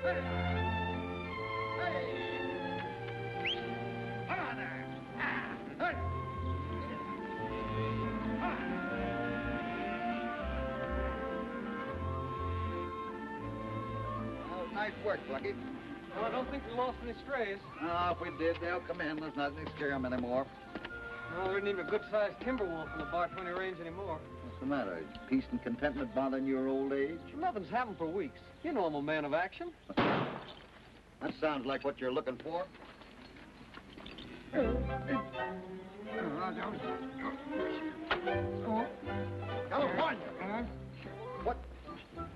Come on there. Nice work, Blackie. Well, I don't think we lost any strays. No, if we did, they'll come in. There's nothing to scare them anymore. No, there isn't even a good-sized timber wolf in the Bar 20 range anymore. What's the matter? Is peace and contentment bothering your old age? Nothing's happened for weeks. You know I'm a man of action. That sounds like what you're looking for. California. What?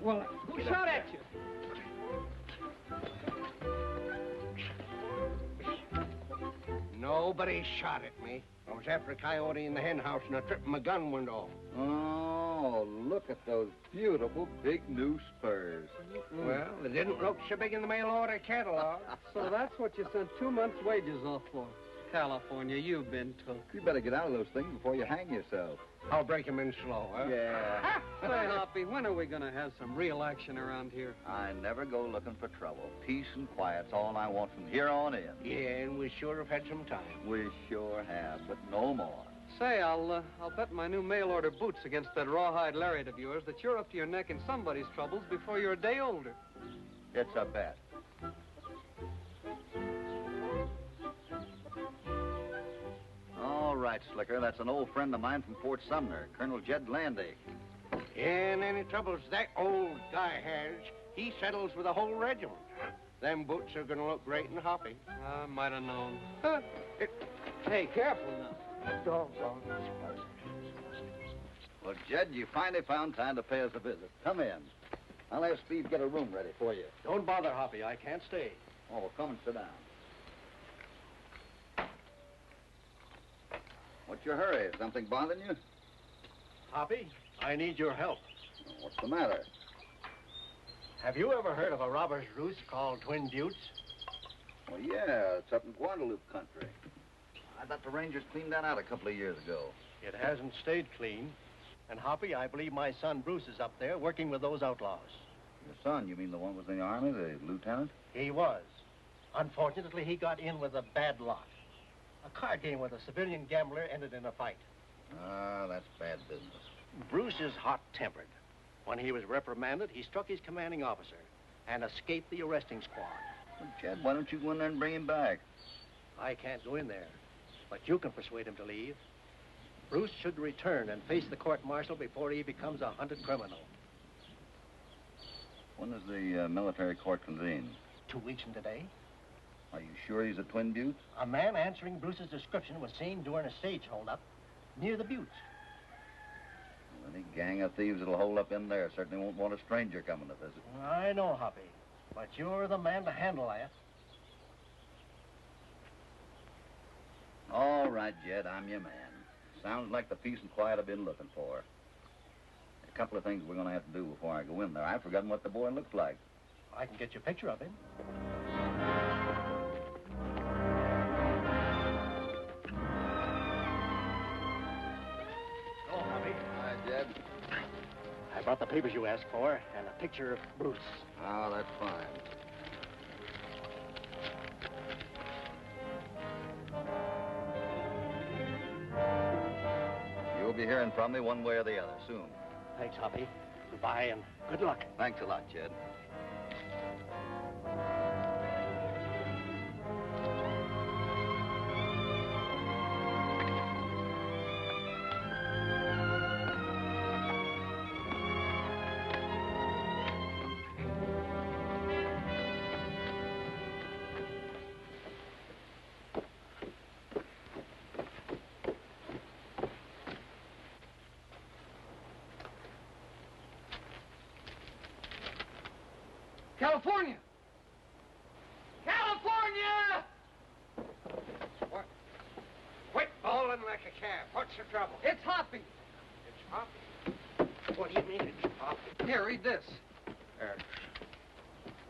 Well, who shot at you? Nobody shot at me. I was after a coyote in the hen house and I tripped my gun went off. Oh, look at those beautiful big new spurs. Well, they didn't look so big in the mail order catalog. So that's what you sent 2 months' wages off for. California, you've been took. You better get out of those things before you hang yourself. I'll break him in slow, huh? Yeah. Say, Hoppy, when are we going to have some real action around here? I never go looking for trouble. Peace and quiet's all I want from here on in. Yeah, and we sure have had some time. We sure have, but no more. Say, I'll bet my new mail-order boots against that rawhide lariat of yours that you're up to your neck in somebody's troubles before you're a day older. It's a bet. All right, Slicker. That's an old friend of mine from Fort Sumner, Colonel Jed Landy. And any troubles that old guy has, he settles with the whole regiment. Them boots are going to look great in Hoppy. I might have known. Hey, careful now. Doggone. Well, Jed, you finally found time to pay us a visit. Come in. I'll have Steve get a room ready for you. Don't bother, Hoppy. I can't stay. Oh, well, come and sit down. What's your hurry? Something bothering you? Hoppy, I need your help. What's the matter? Have you ever heard of a robber's roost called Twin Buttes? Well, yeah, it's up in Guadalupe country. I thought the Rangers cleaned that out a couple of years ago. It hasn't stayed clean. And Hoppy, I believe my son Bruce is up there working with those outlaws. Your son, you mean the one who was in the Army, the lieutenant? He was. Unfortunately, he got in with a bad lot. A card game with a civilian gambler ended in a fight. Ah, that's bad business. Bruce is hot-tempered. When he was reprimanded, he struck his commanding officer and escaped the arresting squad. Well, Jed, why don't you go in there and bring him back? I can't go in there, but you can persuade him to leave. Bruce should return and face the court-martial before he becomes a hunted criminal. When is the military court convened? 2 weeks from today. Are you sure he's at Twin Buttes? A man answering Bruce's description was seen during a stage holdup near the Buttes. Well, any gang of thieves that'll hold up in there certainly won't want a stranger coming to visit. I know, Hoppy, but you're the man to handle that. All right, Jed, I'm your man. Sounds like the peace and quiet I've been looking for. A couple of things we're going to have to do before I go in there. I've forgotten what the boy looks like. I can get you a picture of him. Hello, Hoppy. Hi, Jed. I brought the papers you asked for and a picture of Bruce. Oh, that's fine. You'll be hearing from me one way or the other soon. Thanks, Hoppy. Goodbye and good luck. Thanks a lot, Jed. California! California! What? Quit bawling like a calf. What's the trouble? It's Hoppy. It's Hoppy. What do you mean it's Hoppy? Here, read this.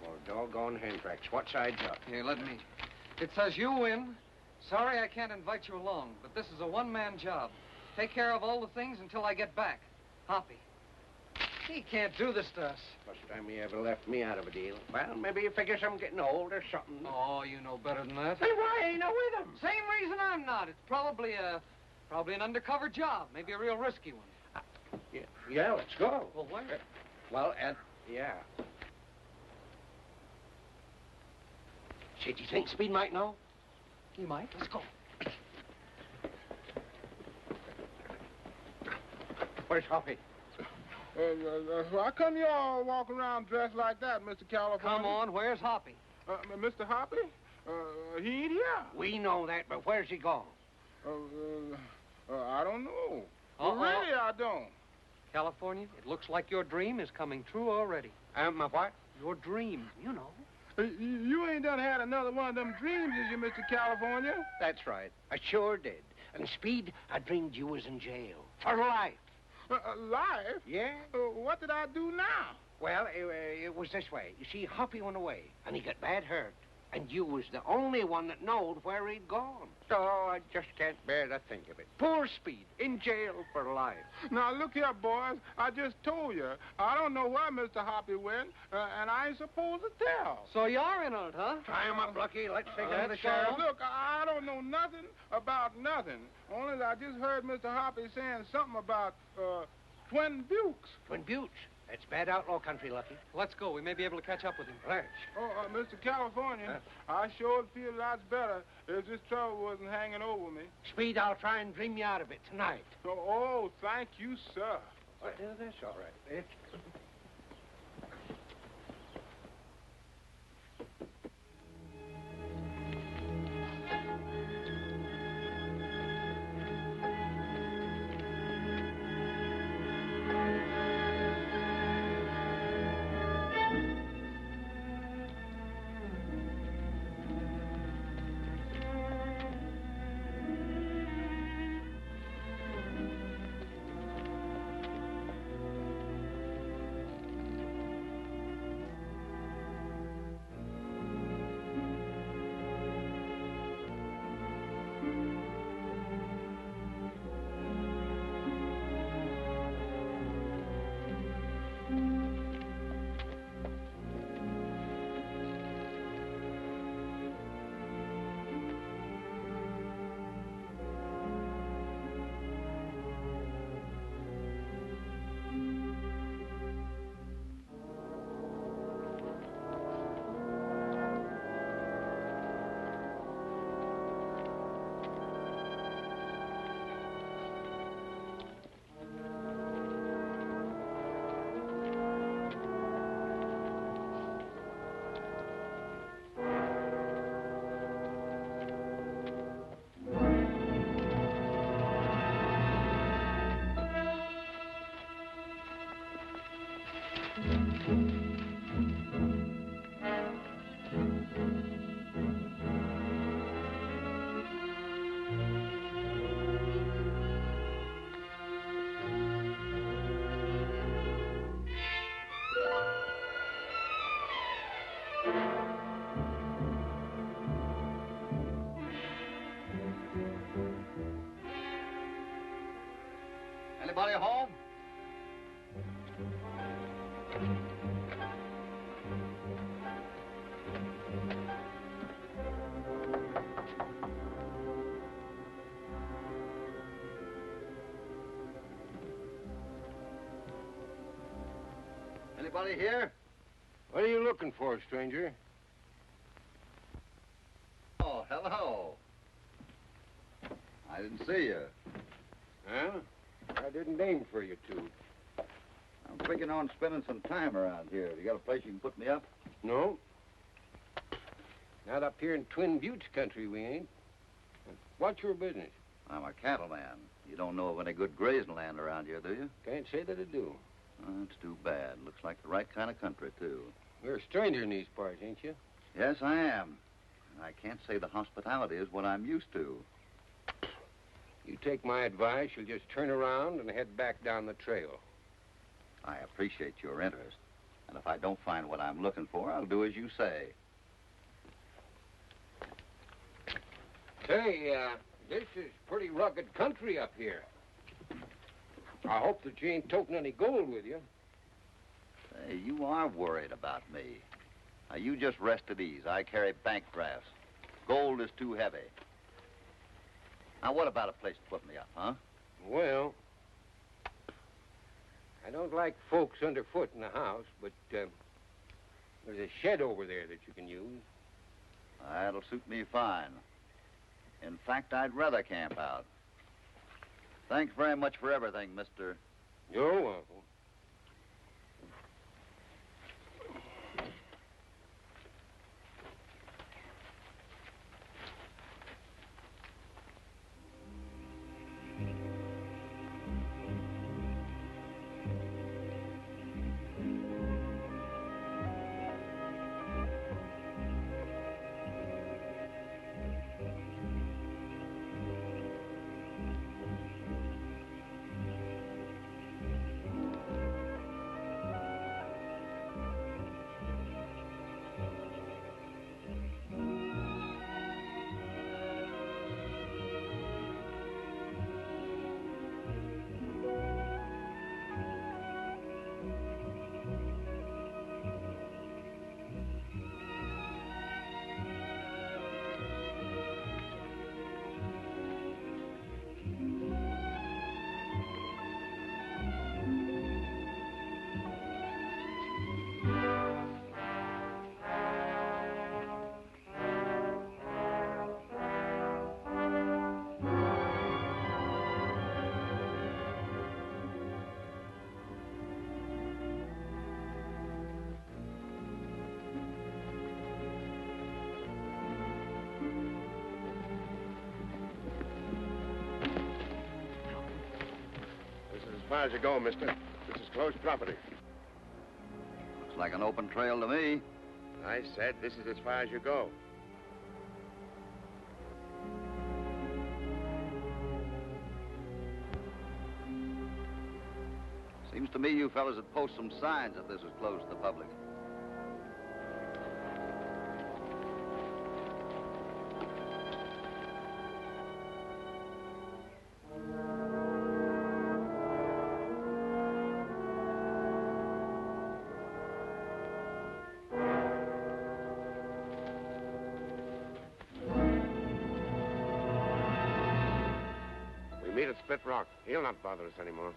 Well, doggone Henchman. What side's up? Here, let me. It says you win. Sorry I can't invite you along, but this is a one-man job. Take care of all the things until I get back. Hoppy. He can't do this to us. First time he ever left me out of a deal. Well, maybe he figures I'm getting old or something. Oh, you know better than that. Then why ain't I with him? Same reason I'm not. It's probably an undercover job. Maybe a real risky one. Yeah, let's go. Well, where? Well, yeah. Say, do you think Speed might know? He might. Let's go. Where's Hoppy? How come you all walk around dressed like that, Mr. California? Come on, where's Hoppy? Mr. Hoppy? He ain't here. We know that, but where's he gone? I don't know. Uh-oh. Really, I don't. California, it looks like your dream is coming true already. My what? Your dream, you know. You ain't done had another one of them dreams, is you, Mr. California? That's right. I sure did. And Speed, I dreamed you was in jail. For life. Life? Yeah? What did I do now? Well, it was this way. You see, Hoppy went away, and he got bad hurt. And you was the only one that knowed where he'd gone. So I just can't bear to think of it. Poor Speed, in jail for life. Now, look here, boys. I just told you. I don't know where Mr. Hoppy went, and I ain't supposed to tell. So you're in on it, huh? Tie him up, Blackie. Let's take him to the Let's sheriff. go. Look, I don't know nothing about nothing. Only I just heard Mr. Hoppy saying something about Twin Buttes. Twin Buttes. It's bad outlaw country, Lucky. Let's go. We may be able to catch up with him. Let's. Oh, Mr. California, I sure would feel lots better if this trouble wasn't hanging over me. Speed, I'll try and dream you out of it tonight. Oh, thank you, sir. That's all right. Anybody home? Anybody here? What are you looking for, stranger? Oh, hello. I didn't see you. Huh? I didn't aim for you two. I'm thinking on spending some time around here. Have you got a place you can put me up? No. Not up here in Twin Buttes country, we ain't. What's your business? I'm a cattleman. You don't know of any good grazing land around here, do you? Can't say that I do. Oh, that's too bad. Looks like the right kind of country, too. You're a stranger in these parts, ain't you? Yes, I am. And I can't say the hospitality is what I'm used to. You take my advice, you'll just turn around and head back down the trail. I appreciate your interest. And if I don't find what I'm looking for, I'll do as you say. Say, this is pretty rugged country up here. I hope that you ain't toting any gold with you. Hey, you are worried about me. Now, you just rest at ease. I carry bank drafts. Gold is too heavy. Now, what about a place to put me up, huh? Well, I don't like folks underfoot in the house, but there's a shed over there that you can use. That'll suit me fine. In fact, I'd rather camp out. Thanks very much for everything, Mr. You're welcome. As far as you go, mister. This is closed property. Looks like an open trail to me. I said this is as far as you go. Seems to me you fellas would post some signs that this is closed to the public. Meet at Split Rock. He'll not bother us anymore.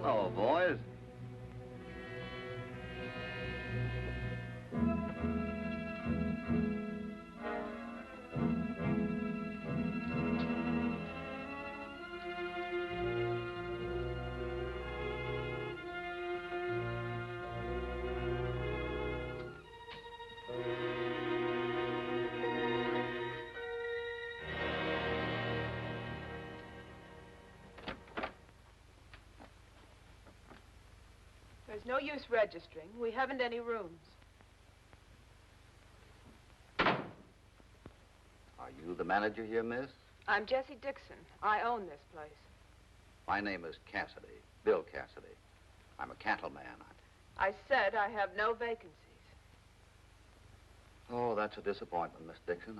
Hello, boys. There's no use registering. We haven't any rooms. Are you the manager here, miss? I'm Jessie Dixon. I own this place. My name is Cassidy, Bill Cassidy. I'm a cattleman. I said I have no vacancies. Oh, that's a disappointment, Miss Dixon.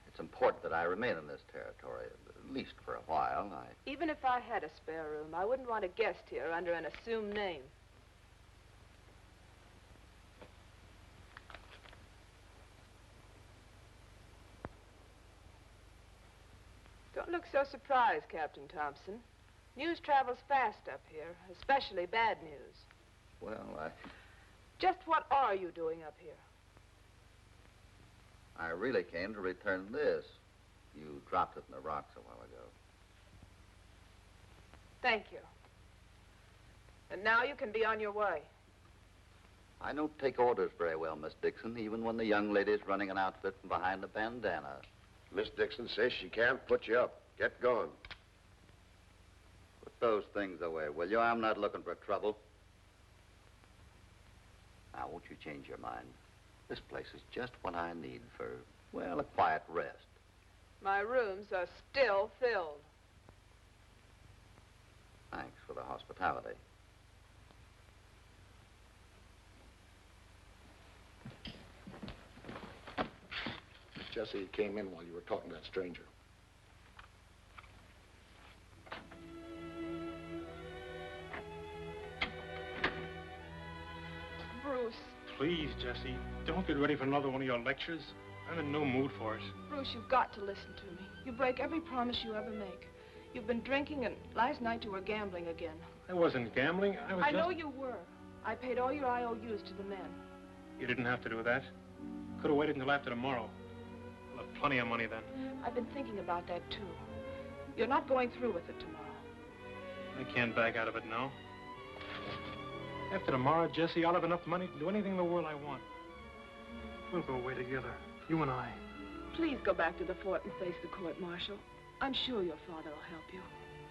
It's important that I remain in this territory, at least for a while. Even if I had a spare room, I wouldn't want a guest here under an assumed name. look so surprised, Captain Thompson. News travels fast up here, especially bad news. Well, Just what are you doing up here? I really came to return this. You dropped it in the rocks a while ago. Thank you. And now you can be on your way. I don't take orders very well, Miss Dixon, even when the young lady's running an outfit from behind a bandana. Miss Dixon says she can't put you up. Get going. Put those things away, will you? I'm not looking for trouble. Now, won't you change your mind? This place is just what I need for, well, a quiet rest. My rooms are still filled. Thanks for the hospitality. Jessie came in while you were talking to that stranger. Bruce. Please, Jessie, don't get ready for another one of your lectures. I'm in no mood for it. Bruce, you've got to listen to me. You break every promise you ever make. You've been drinking, and last night you were gambling again. I wasn't gambling. I know you were. I paid all your IOUs to the men. You didn't have to do that. Could have waited until after tomorrow. We'll have plenty of money then. I've been thinking about that, too. You're not going through with it tomorrow. I can't back out of it now. After tomorrow, Jessie, I'll have enough money to do anything in the world I want. We'll go away together, you and I. Please go back to the fort and face the court-martial. I'm sure your father will help you.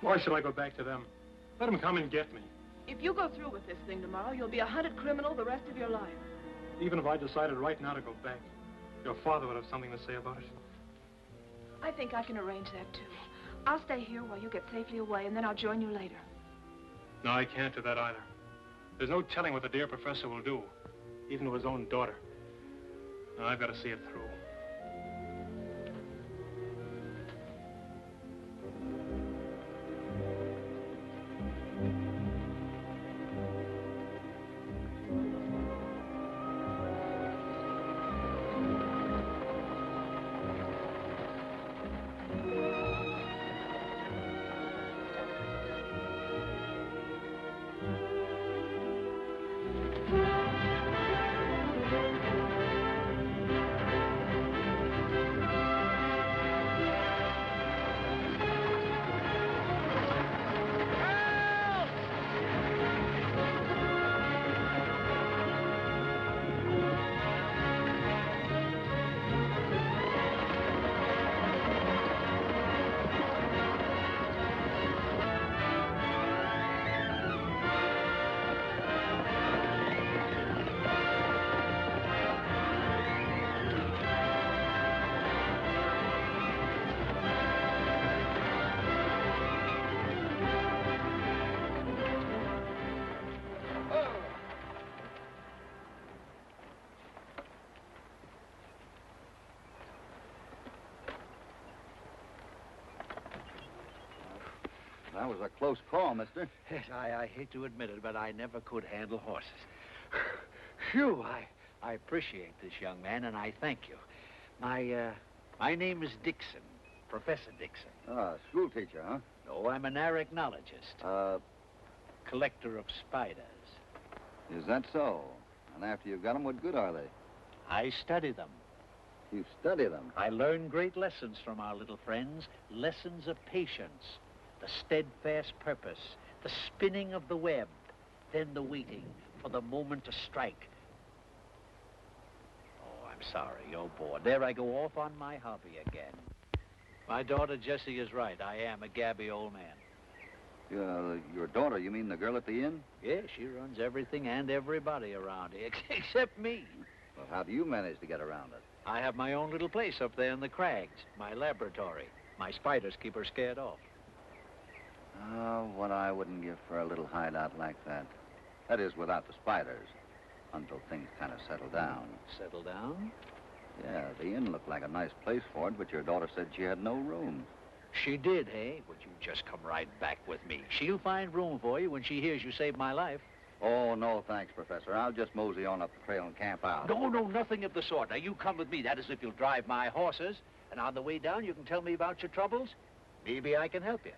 Why should I go back to them? Let them come and get me. If you go through with this thing tomorrow, you'll be a hunted criminal the rest of your life. Even if I decided right now to go back, your father would have something to say about it. I think I can arrange that, too. I'll stay here while you get safely away, and then I'll join you later. No, I can't do that either. There's no telling what the dear professor will do, even to his own daughter. No, I've got to see it through. That was a close call, mister. Yes, I hate to admit it, but I never could handle horses. Phew, I appreciate this, young man, and I thank you. My name is Dixon, Professor Dixon. Ah, school teacher, huh? No, I'm an arachnologist. Collector of spiders. Is that so? And after you've got them, what good are they? I study them. You study them? I learn great lessons from our little friends. Lessons of patience, the steadfast purpose, the spinning of the web, then the waiting for the moment to strike. Oh, I'm sorry, you're bored. There I go off on my hobby again. My daughter Jessie is right. I am a gabby old man. Your daughter, you mean the girl at the inn? Yeah, she runs everything and everybody around here, except me. Well, how do you manage to get around it? I have my own little place up there in the crags, my laboratory. My spiders keep her scared off. Oh, what I wouldn't give for a little hideout like that. That is, without the spiders, until things kind of settle down. Settle down? Yeah, the inn looked like a nice place for it, but your daughter said she had no room. She did, hey? Would you just come right back with me? She'll find room for you when she hears you saved my life. Oh, no, thanks, Professor. I'll just mosey on up the trail and camp out. No, nothing of the sort. Now, you come with me. That is if you'll drive my horses. And on the way down, you can tell me about your troubles. Maybe I can help you.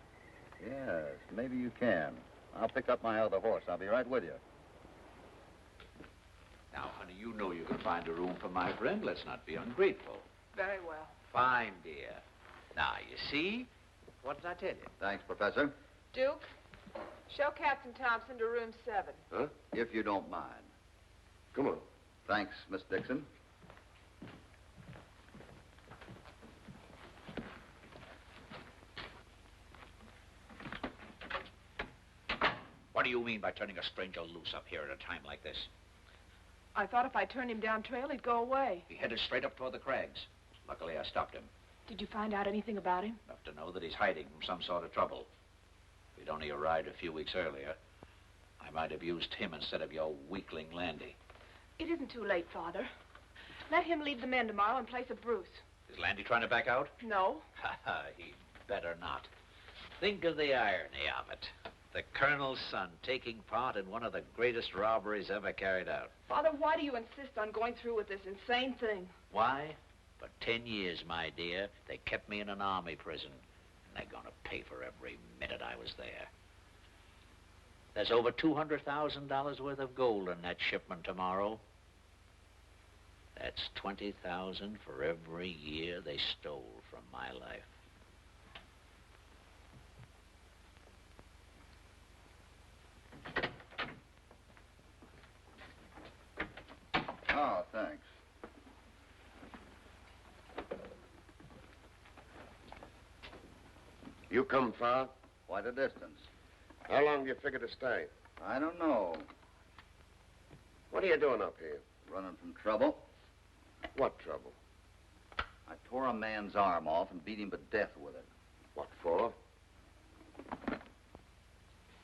Yes, maybe you can. I'll pick up my other horse. I'll be right with you. Now, honey, you know you can find a room for my friend. Let's not be ungrateful. Very well. Fine, dear. Now, you see? What did I tell you? Thanks, Professor. Duke, show Captain Thompson to room 7. Huh? If you don't mind. Come on. Thanks, Miss Dixon. What do you mean by turning a stranger loose up here at a time like this? I thought if I turned him down trail, he'd go away. He headed straight up toward the crags. Luckily, I stopped him. Did you find out anything about him? Enough to know that he's hiding from some sort of trouble. If he'd only arrived a few weeks earlier, I might have used him instead of your weakling Landy. It isn't too late, Father. Let him lead the men tomorrow in place of Bruce. Is Landy trying to back out? No. He'd better not. Think of the irony of it. The colonel's son taking part in one of the greatest robberies ever carried out. Father, why do you insist on going through with this insane thing? Why? For 10 years, my dear, they kept me in an army prison. And they're going to pay for every minute I was there. There's over $200,000 worth of gold in that shipment tomorrow. That's $20,000 for every year they stole from my life. Oh, thanks. You come far? Quite a distance. How long do you figure to stay? I don't know. What are you doing up here? Running from trouble. What trouble? I tore a man's arm off and beat him to death with it. What for?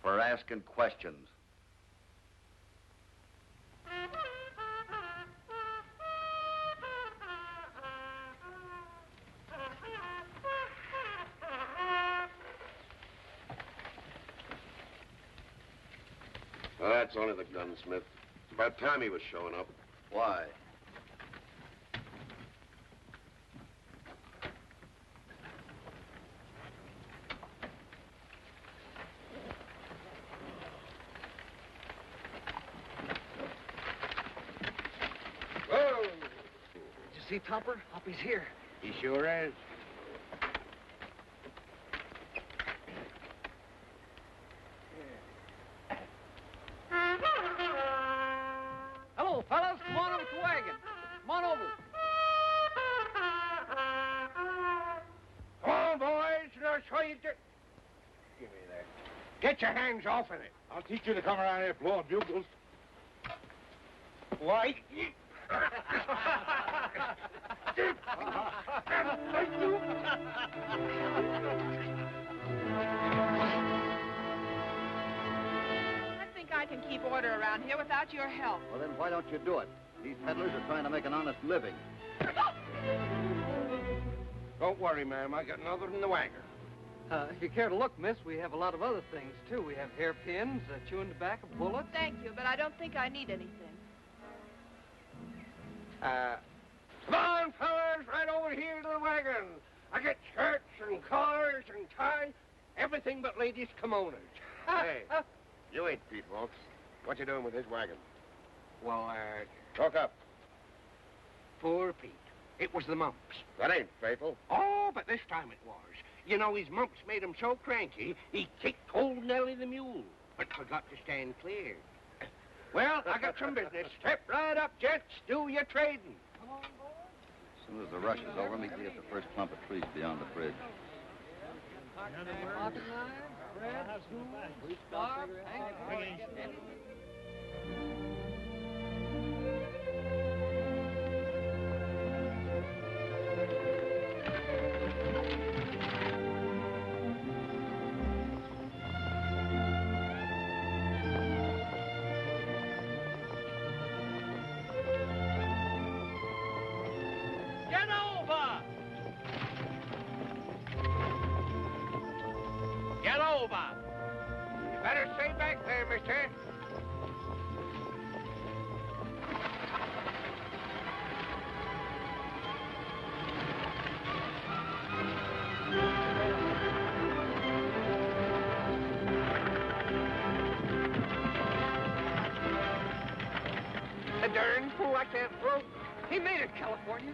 For asking questions. Well, that's only the gunsmith. It's about time he was showing up. Why? Whoa! Did you see Topper? Hoppy's here. He sure is. Hello, fellas. Come on over to the wagon. Come on over. Come on, boys, and I'll show you. Give me that. Get your hands off of it. I'll teach you to come around here blowing bugles. Why? I think I can keep order around here without your help. Well, then why don't you do it? These peddlers are trying to make an honest living. Don't worry, ma'am. I got another in the wagon. If you care to look, miss, we have a lot of other things, too. We have hairpins, chewing tobacco, bullets. Thank you, but I don't think I need anything. Come on, fellas, right over here to the wagon. I got shirts and collars and ties, everything but ladies' kimonos. Hey, you ain't Pete Wilkes. What you doing with his wagon? Well, Talk up. poor Pete. It was the mumps. That ain't fatal. Oh, but this time it was. You know, his mumps made him so cranky, he kicked old Nellie the mule, but forgot to stand clear. Well, I got some business. Step right up, gents. Do your trading. As soon as the rush is over, meet me at the first clump of trees beyond the bridge. Get over! Get over! You better stay back there, mister. darn fool, I can't prove. He made it, California.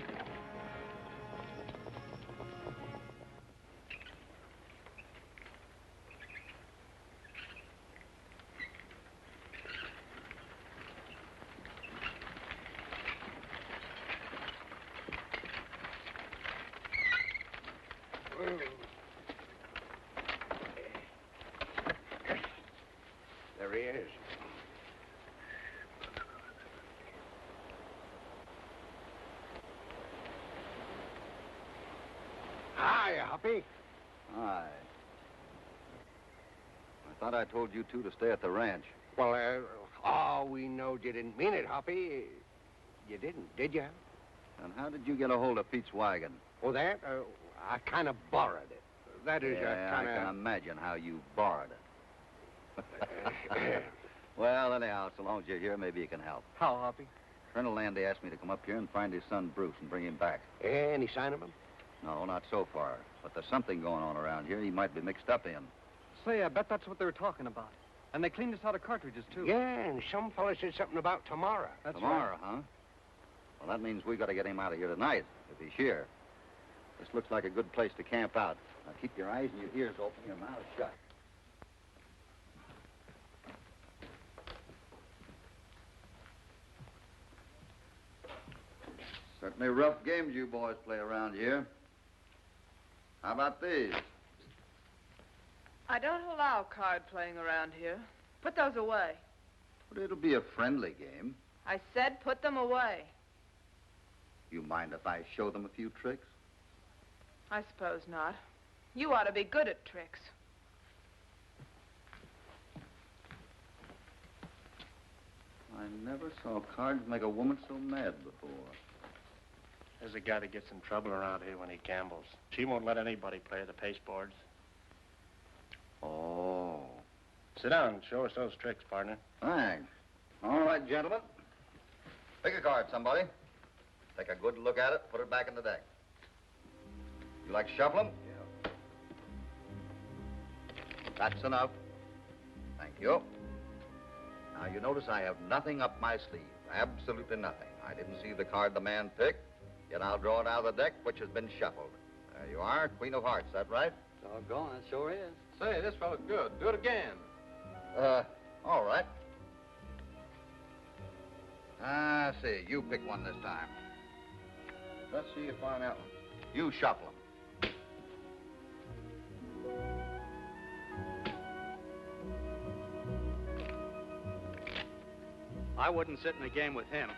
There he is. Hiya, Hoppy. Hi. I thought I told you two to stay at the ranch. Well, we know you didn't mean it, Hoppy. You didn't, did you? And how did you get a hold of Pete's wagon? Oh, that? I kind of borrowed it. That is, Yeah, kind of... I can imagine how you borrowed it. Well, anyhow, so long as you're here, maybe you can help. How, Hoppy? Colonel Landy asked me to come up here and find his son Bruce and bring him back. Any sign of him? No, not so far. But there's something going on around here he might be mixed up in. Say, I bet that's what they were talking about. And they cleaned us out of cartridges, too. Yeah, and some fella said something about tomorrow. That's Tomorrow, right. huh? Well, that means we got to get him out of here tonight, if he's here. This looks like a good place to camp out. Now, keep your eyes and your ears open, your mouth shut. Certainly rough games you boys play around here. How about these? I don't allow card playing around here. Put those away. But it'll be a friendly game. I said put them away. You mind if I show them a few tricks? I suppose not. You ought to be good at tricks. I never saw cards make a woman so mad before. There's a guy that gets in trouble around here when he gambles. She won't let anybody play the pasteboards. Oh. Sit down and show us those tricks, partner. Thanks. All right, gentlemen. Pick a card, somebody. Take a good look at it, put it back in the deck. You like to shuffle them? Yeah. That's enough. Thank you. Now, you notice I have nothing up my sleeve. Absolutely nothing. I didn't see the card the man picked, yet I'll draw it out of the deck, which has been shuffled. There you are, Queen of Hearts, that right? Doggone, it sure is. Say, this fellow's good. Do it again. All right. I see. You pick one this time. Let's see you find out one. You shuffle them. I wouldn't sit in a game with him.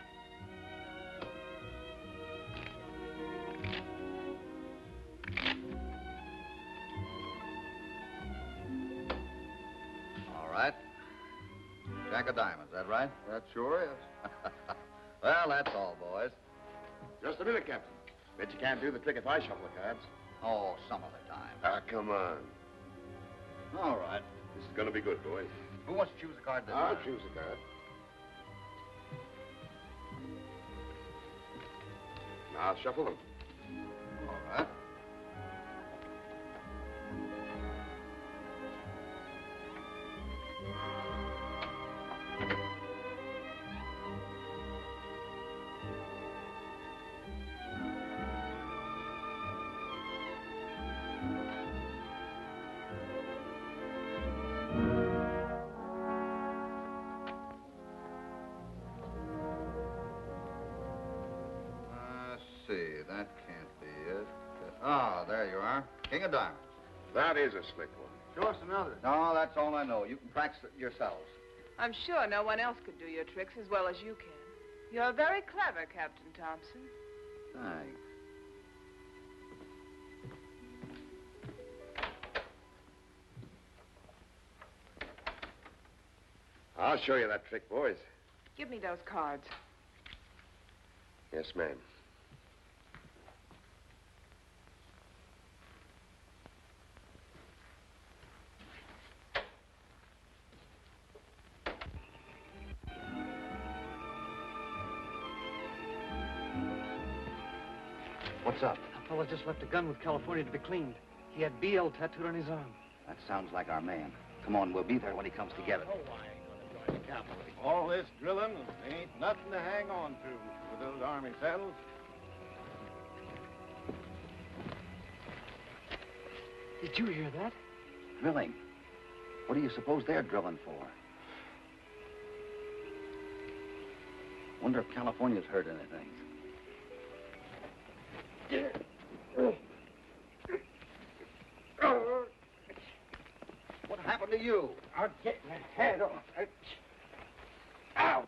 All right. Jack of diamonds, that right? That sure is. Well, that's all, boys. Just a minute, Captain. Bet you can't do the trick if I shuffle the cards. Oh, some other time. Ah, come on. All right. This is going to be good, boys. Who wants to choose a card this I'll time? choose a card. Now, I'll shuffle them. All right. See, that can't be it. Ah, there you are. King of diamonds. That is a slick one. Show us another. No, that's all I know. You can practice it yourselves. I'm sure no one else could do your tricks as well as you can. You're very clever, Captain Thompson. Thanks. I'll show you that trick, boys. Give me those cards. Yes, ma'am. What's up? A fella just left a gun with California to be cleaned. He had BL tattooed on his arm. That sounds like our man. Come on, we'll be there when he comes to get it. Oh, I ain't gonna join the cavalry. All this drilling, ain't nothing to hang on to with those army saddles. Did you hear that? Drilling? What do you suppose they're drilling for? Wonder if California's heard anything. What happened to you? I'll get my head off. Ow!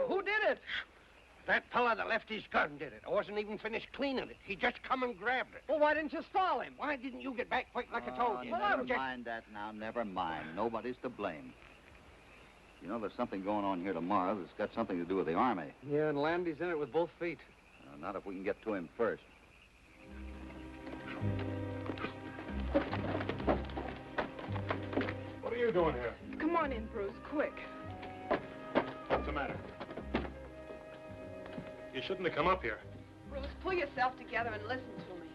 Who did it? That fella that left his gun did it. I wasn't even finished cleaning it. He just come and grabbed it. Well, why didn't you stall him? Why didn't you get back quick like I told you? Never mind that now. Never mind. Nobody's to blame. You know, there's something going on here tomorrow that's got something to do with the Army. Yeah, and Landy's in it with both feet. Not if we can get to him first. What are you doing here? Come on in, Bruce, quick. What's the matter? You shouldn't have come up here. Bruce, pull yourself together and listen to me.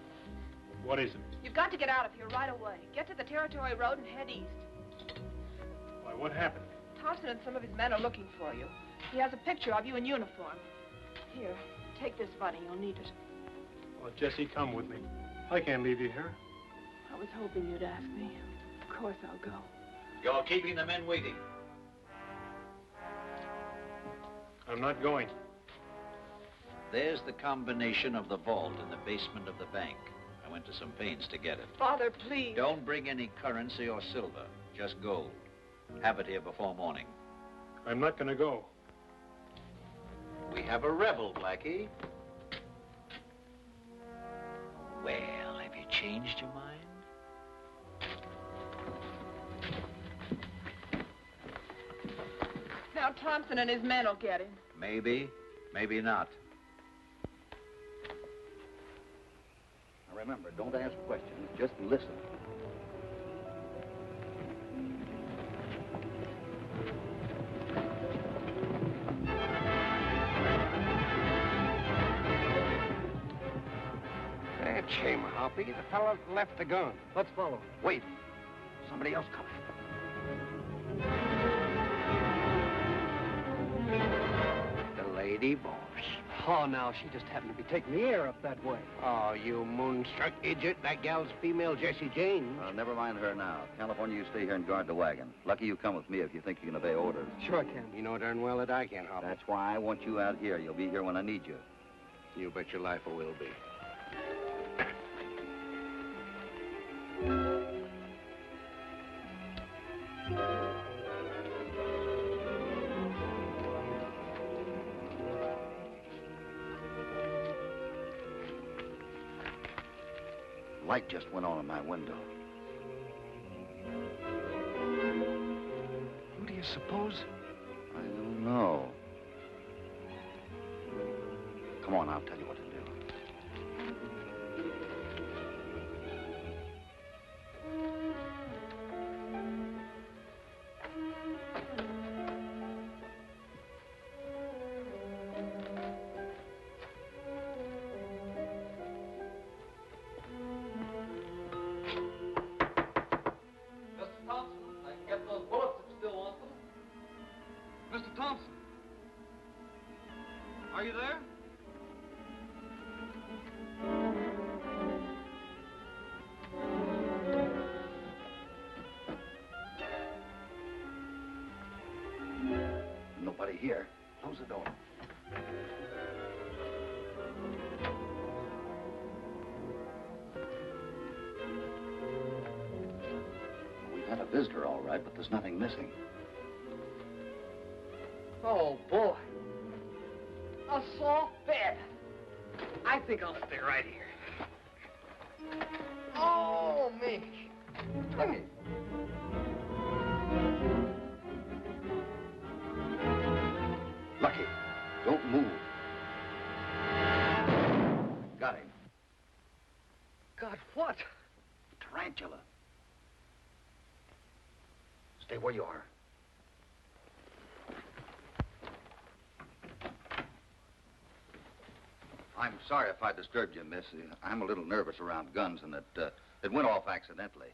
What is it? You've got to get out of here right away. Get to the Territory Road and head east. Why, what happened? Thompson and some of his men are looking for you. He has a picture of you in uniform. Here, take this money. You'll need it. Well, Jessie, come with me. I can't leave you here. I was hoping you'd ask me. Of course I'll go. You're keeping the men waiting. I'm not going. There's the combination of the vault in the basement of the bank. I went to some pains to get it. Father, please. Don't bring any currency or silver, just gold. Have it here before morning. I'm not going to go. We have a rebel, Blackie. Well, have you changed your mind? Now Thompson and his men will get him. Maybe, maybe not. Now remember, don't ask questions, just listen. That's him, Hoppy. The fellow left the gun. Let's follow. Wait. Somebody else coming. The lady boss. Oh, now, she just happened to be taking the air up that way. Oh, you moonstruck idiot. That gal's female Jessie Jane. Never mind her now. California, you stay here and guard the wagon. Lucky you come with me if you think you can obey orders. Sure I can. You know darn well that I can, Hoppy. That's why I want you out here. You'll be here when I need you. You bet your life I will be. Light just went on in my window. Who do you suppose? I don't know. Come on, I'll tell you what to do. Mr. Thompson. Are you there? Nobody here. Close the door. We've had a visitor, all right, but there's nothing missing. Oh, boy. A soft bed. I think I'll stay right here. Oh, me. Look at Lucky, don't move. Got him. God, what? Tarantula. Stay where you are. I'm sorry if I disturbed you, miss. I'm a little nervous around guns, and it went off accidentally.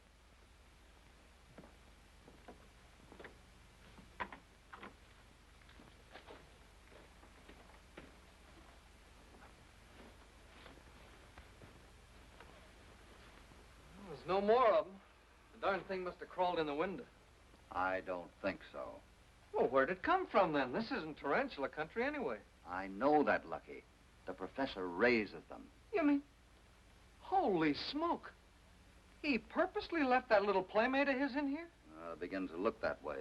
no more of them. The darn thing must have crawled in the window. I don't think so. Well, where'd it come from, then? This isn't tarantula country anyway. I know that, Lucky. The professor raises them. You mean? Holy smoke. He purposely left that little playmate of his in here? It begins to look that way.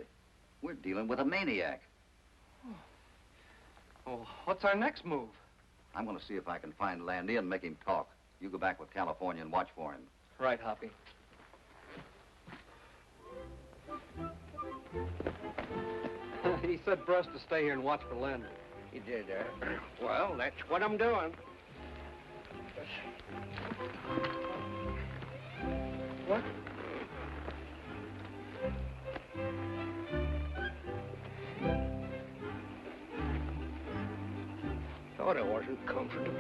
We're dealing with a maniac. Well, what's our next move? I'm going to see if I can find Landy and make him talk. You go back with California and watch for him. Right, Hoppy. He said for us to stay here and watch for Landy. He did, Well, that's what I'm doing. What? Thought I wasn't comfortable.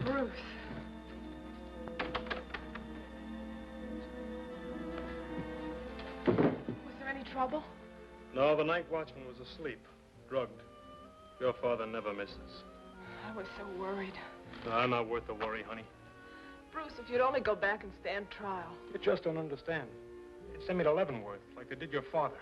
Bruce. Was there any trouble? No, the night watchman was asleep, drugged. Your father never misses. I was so worried. No, I'm not worth the worry, honey. Bruce, if you'd only go back and stand trial. You just don't understand. They'd send me to Leavenworth, like they did your father.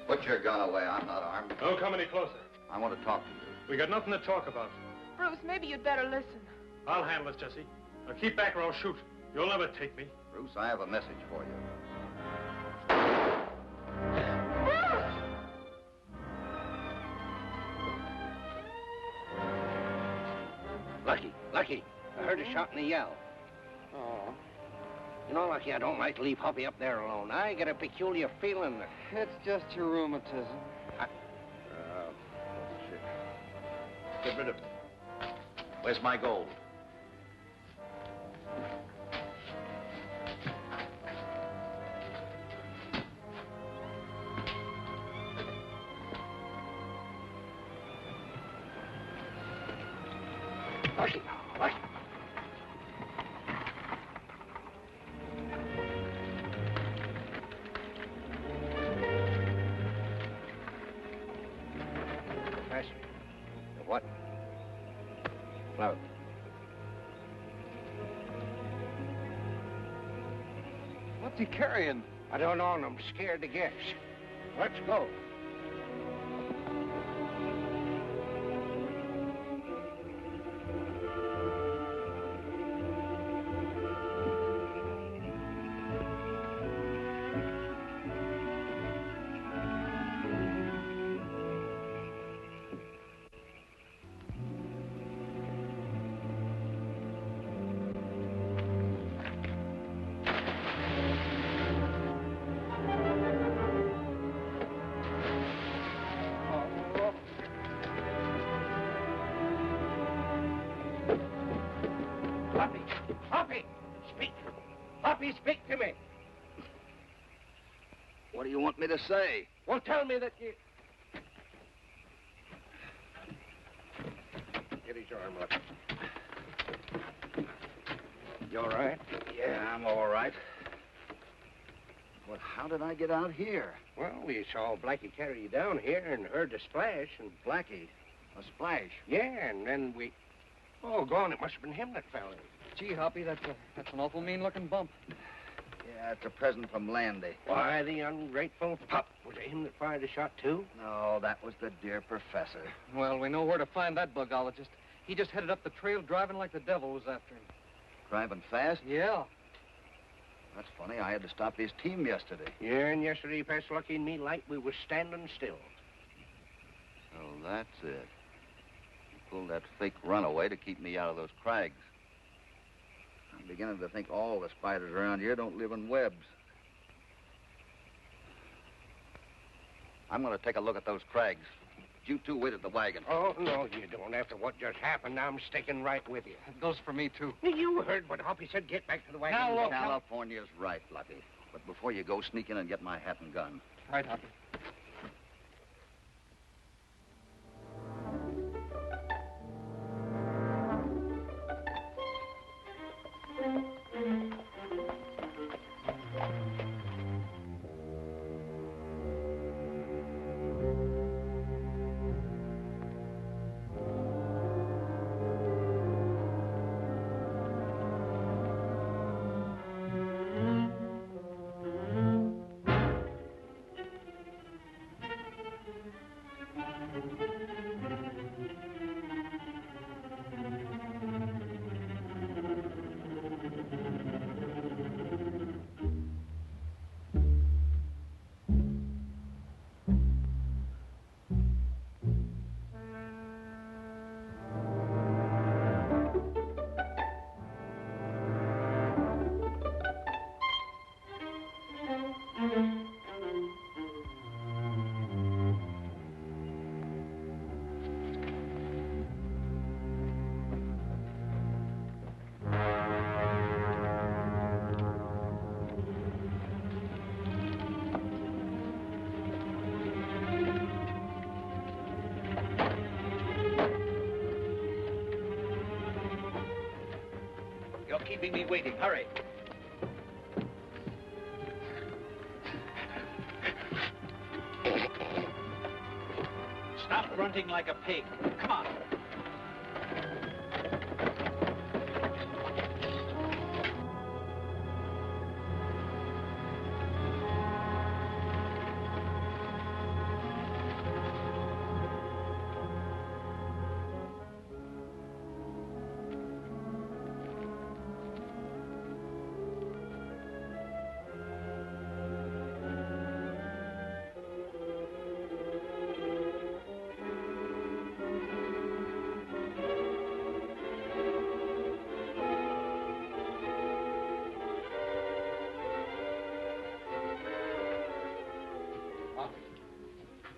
Put your gun away. I'm not armed. Don't come any closer. I want to talk to you. We got nothing to talk about. Bruce, maybe you'd better listen. I'll handle it, Jessie. Now keep back or I'll shoot. You'll never take me. Bruce, I have a message for you. Lucky. I heard a shot and a yell. Oh. You know, Lucky, I don't like to leave Hoppy up there alone. I get a peculiar feeling that... It's just your rheumatism. Shit. Get rid of it. Where's my gold? Lucky. What? Cloud. What's he carrying? I don't know, and I'm scared to guess. Let's go. Hoppy, speak to me. What do you want me to say? Well, tell me that you... Get his arm up. You all right? Yeah, I'm all right. But how did I get out here? Well, we saw Blackie carry you down here and heard a splash and... Blackie? A splash? Yeah, and then we... Oh, gone. It must have been him that fell in. Gee, Hoppy, that's an awful mean-looking bump. Yeah, it's a present from Landy. Why, the ungrateful pup. Was it him that fired the shot, too? No, that was the dear professor. Well, we know where to find that bugologist. He just headed up the trail driving like the devil was after him. Driving fast? Yeah. That's funny. I had to stop his team yesterday. Yeah, and yesterday passed Lucky and me like we was standing still. Oh, that's it. He pulled that fake runaway to keep me out of those crags. I'm beginning to think all the spiders around here don't live in webs. I'm going to take a look at those crags. You two wait at the wagon. Oh, no, you don't. After what just happened, I'm sticking right with you. It goes for me, too. You heard what Hoppy said. Get back to the wagon. Now, look, California's right, Lucky. But before you go, sneak in and get my hat and gun. Right, Hoppy. Keeping me waiting. Hurry. Stop grunting like a pig. Come on.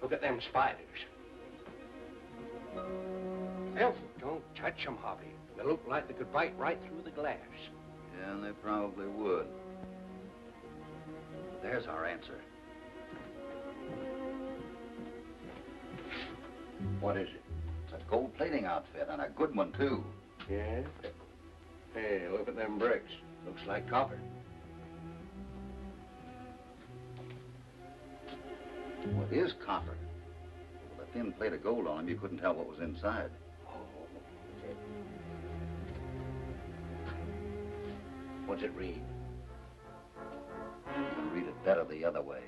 Look at them spiders. Well, don't touch them, Hoppy. They look like they could bite right through the glass. Yeah, and they probably would. There's our answer. What is it? It's a gold plating outfit, and a good one, too. Yeah? Hey, look at them bricks. Looks like copper. Well, it is copper. With a thin plate of gold on them, you couldn't tell what was inside. What's it read? You can read it better the other way.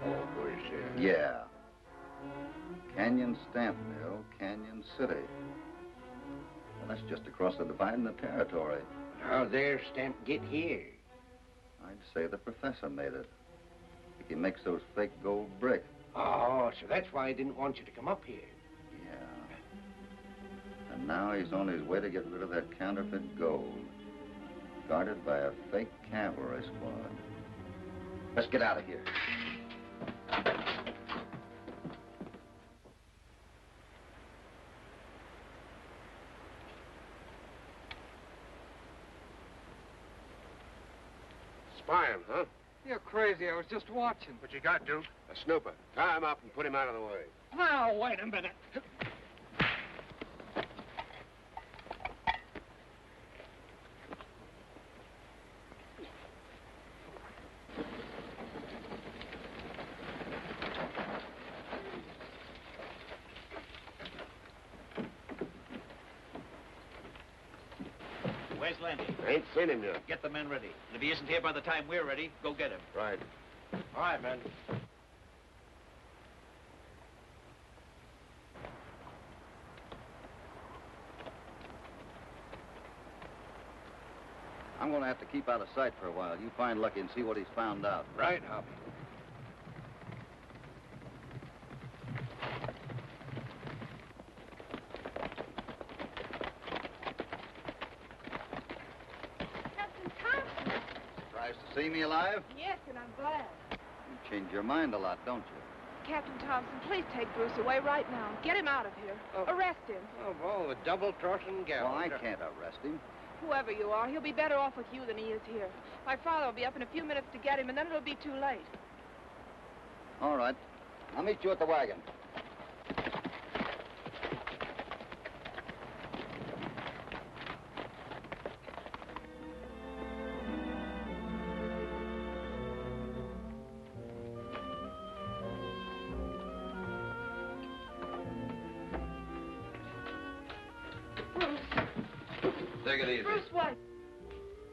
Oh, where's it? Yeah. Canyon Stamp Mill, Canyon City. Well, that's just across the divide in the territory. How'd their stamp get here? I'd say the professor made it. He makes those fake gold bricks. Oh, so that's why he didn't want you to come up here. Yeah. And now he's on his way to get rid of that counterfeit gold. Guarded by a fake cavalry squad. Let's get out of here. Spying, huh? You're crazy. I was just watching. What you got, Duke? A snooper. Tie him up and put him out of the way. Now, wait a minute. Where's Landy? I ain't seen him yet. Get the men ready. And if he isn't here by the time we're ready, go get him. Right. All right, man. I'm going to have to keep out of sight for a while. You find Lucky and see what he's found out. Right, Hoppy. Captain Thompson. Surprised to see me alive? Yes, and I'm glad. You change your mind a lot, don't you? Captain Thompson, please take Bruce away right now. Get him out of here. Arrest him. Oh, the double-trotting gal. Well, I can't arrest him. Whoever you are, he'll be better off with you than he is here. My father will be up in a few minutes to get him, and then it'll be too late. All right. I'll meet you at the wagon. Take it easy. Bruce, what?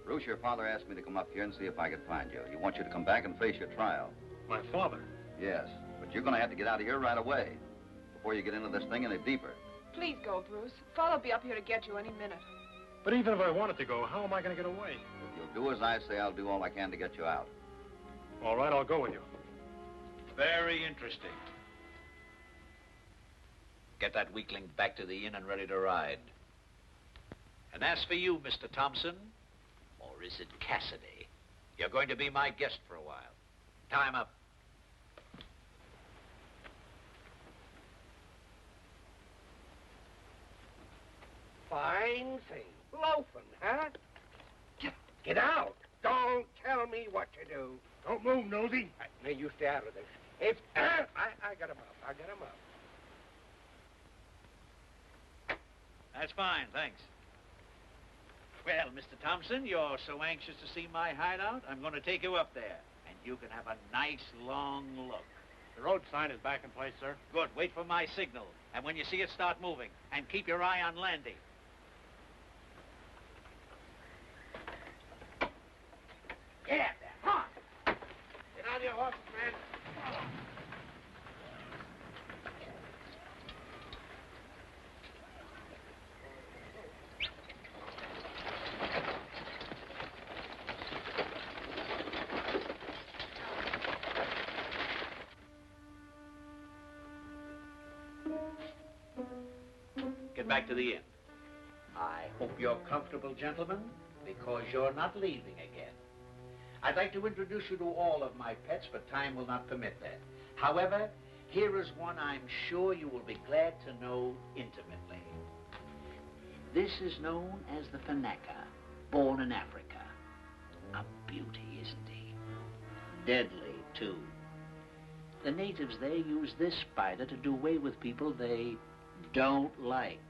Bruce, your father asked me to come up here and see if I could find you. He wants you to come back and face your trial. My father? Yes, but you're going to have to get out of here right away before you get into this thing any deeper. Please go, Bruce. Father will be up here to get you any minute. But even if I wanted to go, how am I going to get away? If you'll do as I say, I'll do all I can to get you out. All right, I'll go with you. Very interesting. Get that weakling back to the inn and ready to ride. And as for you, Mr. Thompson, or is it Cassidy, you're going to be my guest for a while. Time up. Fine thing. Loafing, huh? Get out. Don't tell me what to do. Don't move, nosy. Now, you stay out of this. If... I got him up. I got him up. That's fine, thanks. Well, Mr. Thompson, you're so anxious to see my hideout, I'm going to take you up there, and you can have a nice, long look. The road sign is back in place, sir. Good. Wait for my signal, and when you see it, start moving, and keep your eye on Landy. Get out there. Come on. Get on your horses, man. Get back to the inn. I hope you're comfortable, gentlemen, because you're not leaving again. I'd like to introduce you to all of my pets, but time will not permit that. However, here is one I'm sure you will be glad to know intimately. This is known as the Fanaka, born in Africa. A beauty, isn't he? Deadly, too. The natives, they use this spider to do away with people they don't like.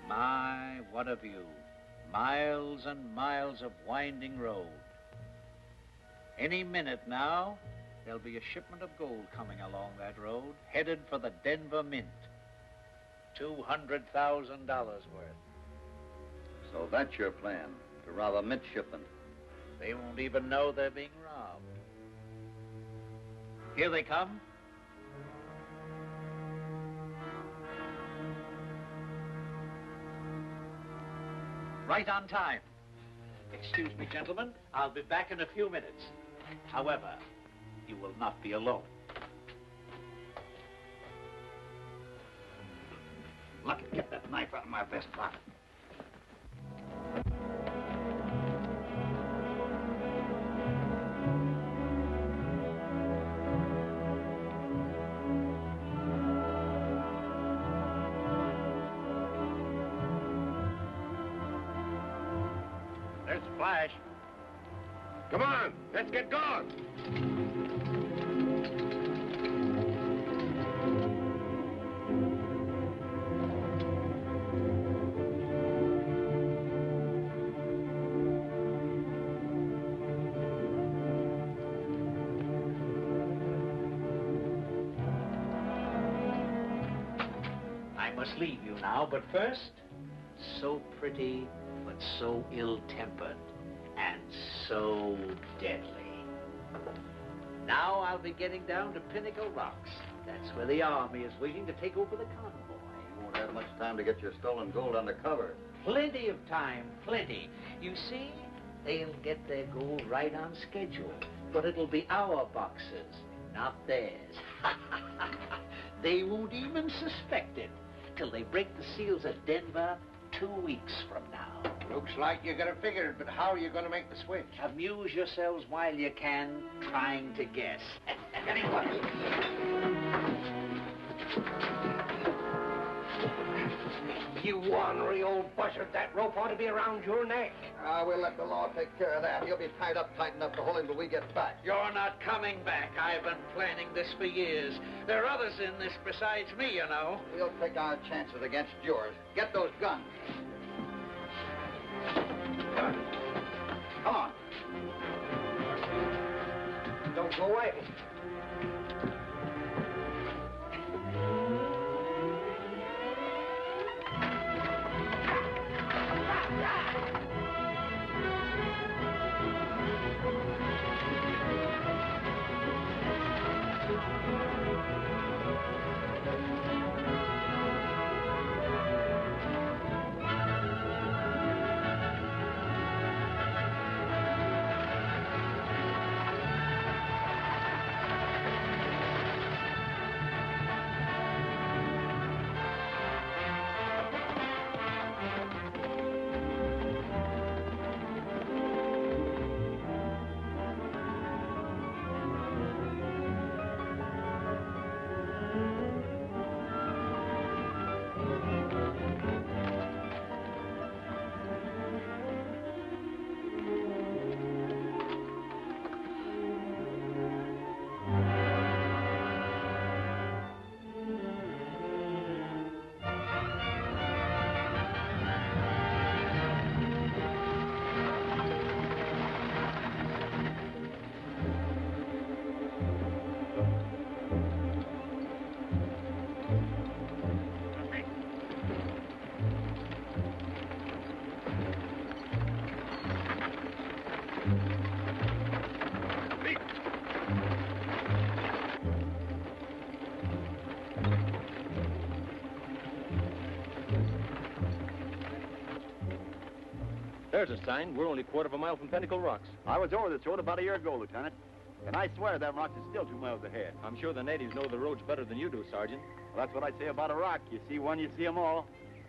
My, what a view. Miles and miles of winding road. Any minute now, there'll be a shipment of gold coming along that road, headed for the Denver Mint. $200,000 worth. So that's your plan, to rob a mint shipment. They won't even know they're being robbed. Here they come. Right on time. Excuse me, gentlemen. I'll be back in a few minutes. However, you will not be alone. Lucky, get that knife out of my vest pocket. There's the flash. Come on, let's get going. I must leave you now, but first, so pretty, but so ill-tempered, and so deadly. Now I'll be getting down to Pinnacle Rocks. That's where the army is waiting to take over the convoy. You won't have much time to get your stolen gold under cover. Plenty of time, plenty. You see, they'll get their gold right on schedule, but it'll be our boxes, not theirs. They won't even suspect it till they break the seals at Denver 2 weeks from now. Looks like you got it figured, but how are you going to make the switch? Amuse yourselves while you can, trying to guess. You ornery old buzzard, that rope ought to be around your neck. We'll let the law take care of that. He'll be tied up tight enough to hold him till we get back. You're not coming back. I've been planning this for years. There are others in this besides me, you know. We'll take our chances against yours. Get those guns. Come on. Don't go away. There's a sign. We're only a quarter of a mile from Pinnacle Rocks. I was over this road about a year ago, Lieutenant. And I swear that rock is still 2 miles ahead. I'm sure the natives know the roads better than you do, Sergeant. Well, that's what I say about a rock. You see one, you see them all.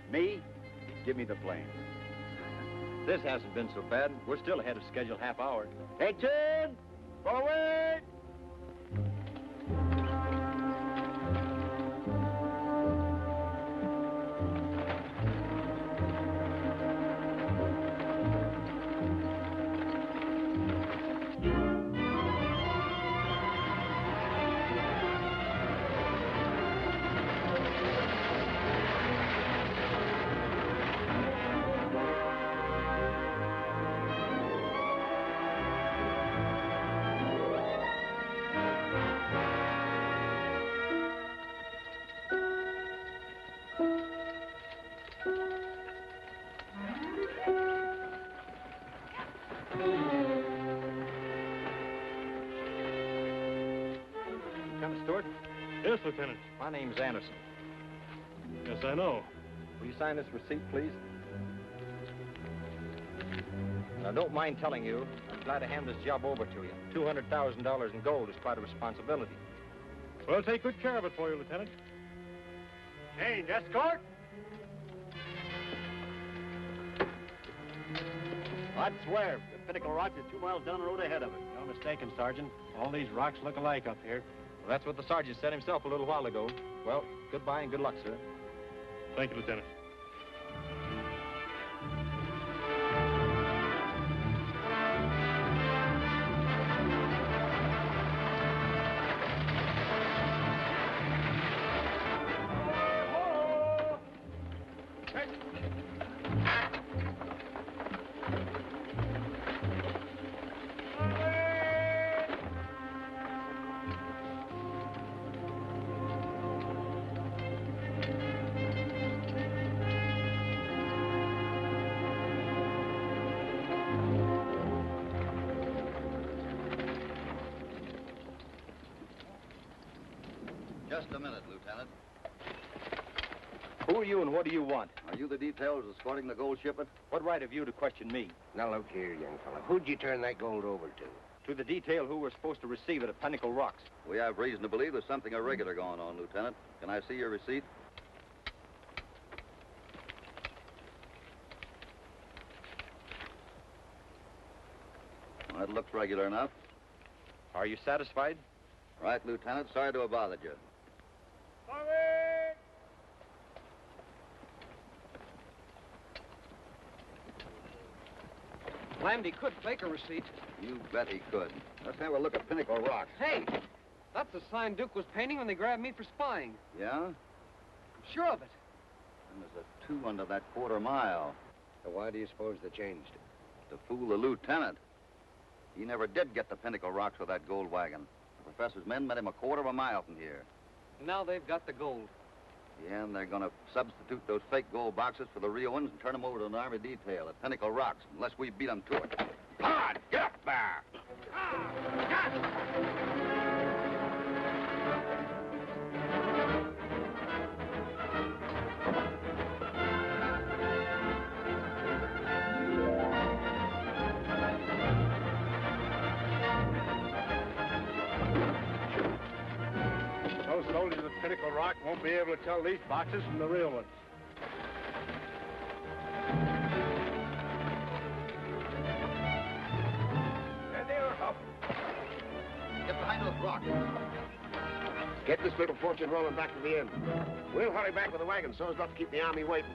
Me? Give me the plane. This hasn't been so bad. We're still ahead of schedule half hour. Attention! Forward! Yes, Lieutenant. My name's Anderson. Yes, I know. Will you sign this receipt, please? Now, don't mind telling you, I'm glad to hand this job over to you. $200,000 in gold is quite a responsibility. We'll take good care of it for you, Lieutenant. Change, escort! I'd swear the Pinnacle Rocks is 2 miles down the road ahead of it. You're mistaken, Sergeant. All these rocks look alike up here. Well, that's what the sergeant said himself a little while ago. Well, goodbye and good luck, sir. Thank you, Lieutenant. Just a minute, Lieutenant. Who are you and what do you want? Are you the details escorting the gold shipment? What right have you to question me? Now, look here, young fella. Who'd you turn that gold over to? To the detail who were supposed to receive it at Pinnacle Rocks. We have reason to believe there's something irregular going on, Lieutenant. Can I see your receipt? Well, that looks regular enough. Are you satisfied? Right, Lieutenant. Sorry to have bothered you. Landy could fake a receipt. You bet he could. Let's have a look at Pinnacle Rocks. Hey, that's the sign Duke was painting when they grabbed me for spying. Yeah? I'm sure of it. And there's a 2 under that quarter-mile. So why do you suppose they changed it? To fool the lieutenant. He never did get to Pinnacle Rocks with that gold wagon. The professor's men met him a quarter of a mile from here. And now they've got the gold. Yeah, and they're going to substitute those fake gold boxes for the real ones and turn them over to an army detail at Pinnacle Rocks, unless we beat them to it. Come on, get up there! Those soldiers at Pinnacle Rock won't be able to tell these boxes from the real ones. There they are, Hop. Get behind those rocks. Get this little fortune rolling back to the end. We'll hurry back with the wagon so as not to keep the army waiting.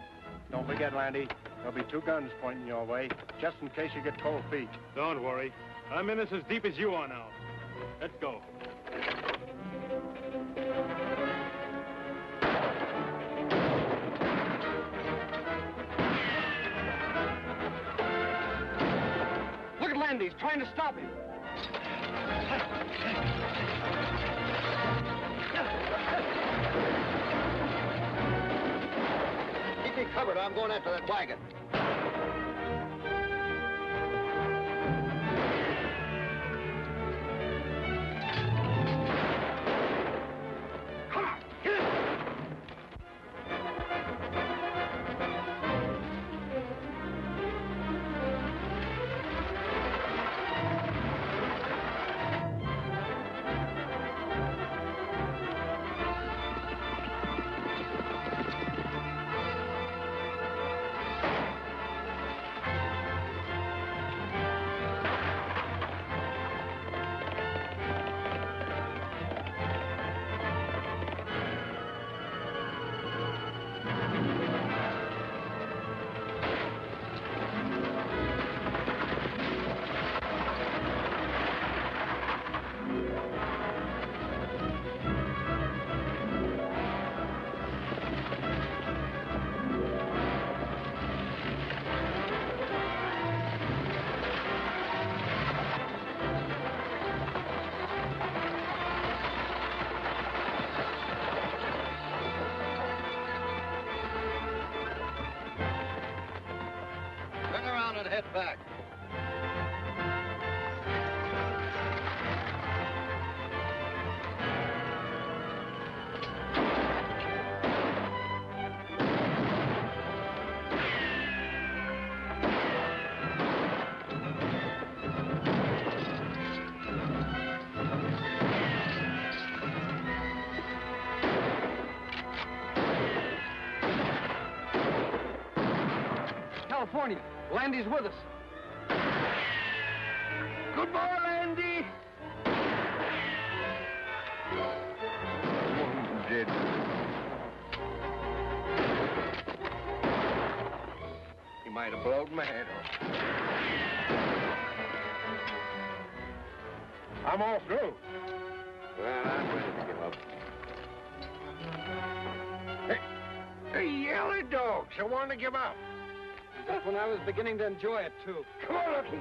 Don't forget, Landy, there'll be 2 guns pointing your way, just in case you get cold feet. Don't worry. I'm in this as deep as you are now. Let's go. Look at Landy. He's trying to stop him. Keep me covered. I'm going after that wagon. Head back. California. Landy's with us. Goodbye, Landy. Dead. He might have blown my head off. I'm all through. Well, I'm ready to give up. Hey, yellow dogs. I want to give up. That's when I was beginning to enjoy it, too. Come on, Lucky.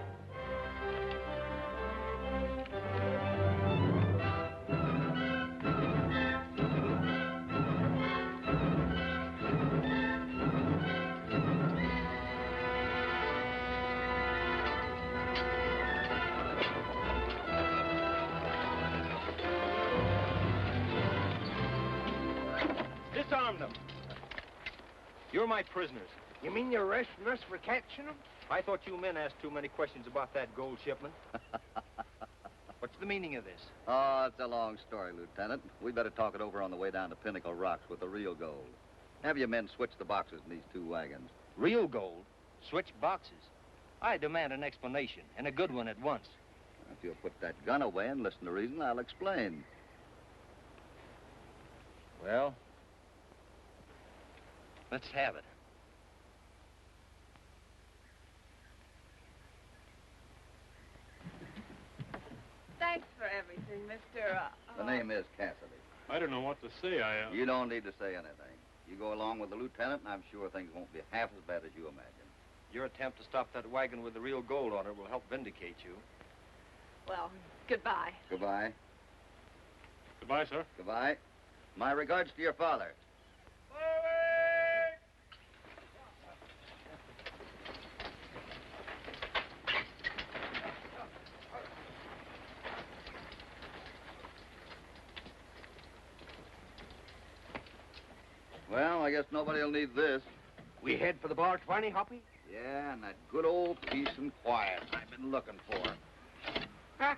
You're my prisoners. You mean you're arresting us for catching them? I thought you men asked too many questions about that gold shipment. What's the meaning of this? Oh, it's a long story, Lieutenant. We better talk it over on the way down to Pinnacle Rocks with the real gold. Have your men switch the boxes in these 2 wagons. Real gold? Switch boxes? I demand an explanation, and a good one at once. If you'll put that gun away and listen to reason, I'll explain. Well, let's have it. Thanks for everything, Mr. The name is Cassidy. I don't know what to say. You don't need to say anything. You go along with the lieutenant, and I'm sure things won't be half as bad as you imagine. Your attempt to stop that wagon with the real gold on it will help vindicate you. Well, goodbye. Goodbye. Goodbye, sir. Goodbye. My regards to your father. Well, I guess nobody will need this. We head for the bar 20, Hoppy? Yeah, and that good old peace and quiet I've been looking for. Ha!